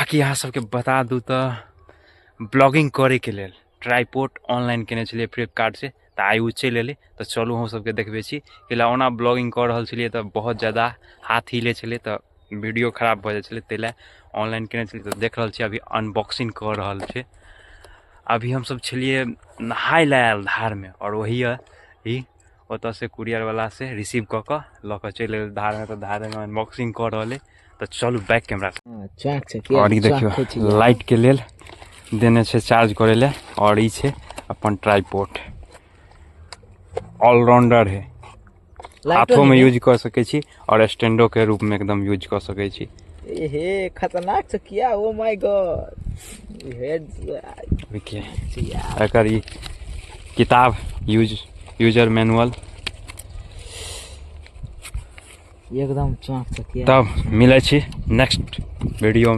बाकी अहाँ सबके बता दूँ तो ब्लॉगिंग करे के लेल ट्राइपॉड ऑनलाइन केने छलिए फ्लिपकार्ट से, तो आइ उ चलि एलै। तो चलू हम सबके देखबे छी कि ओना ब्लॉगिंग कर रहल छलिए तो बहुत ज़्यादा हाथ हिले छलै, तो वीडियो खराब भऽ जाइ छलै, ताहि लए ऑनलाइन केने छलिए। तो देख रहल छी अभी अनबॉक्सिंग कर रहल छै। अभी हम सब छलिए नहाय लए आयल धार में, और वही ही ओतऽ से कुरियर वाला से रिसीव कऽ कऽ लऽ कऽ चलि एल धार में। तो धार में अनबॉक्सिंग कर रहल है। तो चलू बैक कैमरा और ई देखियो लाइट के लेल देने छै चार्ज करे ले, और ई छै अपन ट्राइपॉड। ऑलराउंडर है, हाथों में यूज कर सके छी और स्टैंडो के रूप में एकदम यूज कर सके छी। हे खतरनाक से किया, ओ माय गॉड। देखिए एकर ई किताब यूजर मैनुअल एकदम चौंक से किया। तब मिले छी नेक्स्ट वीडियो।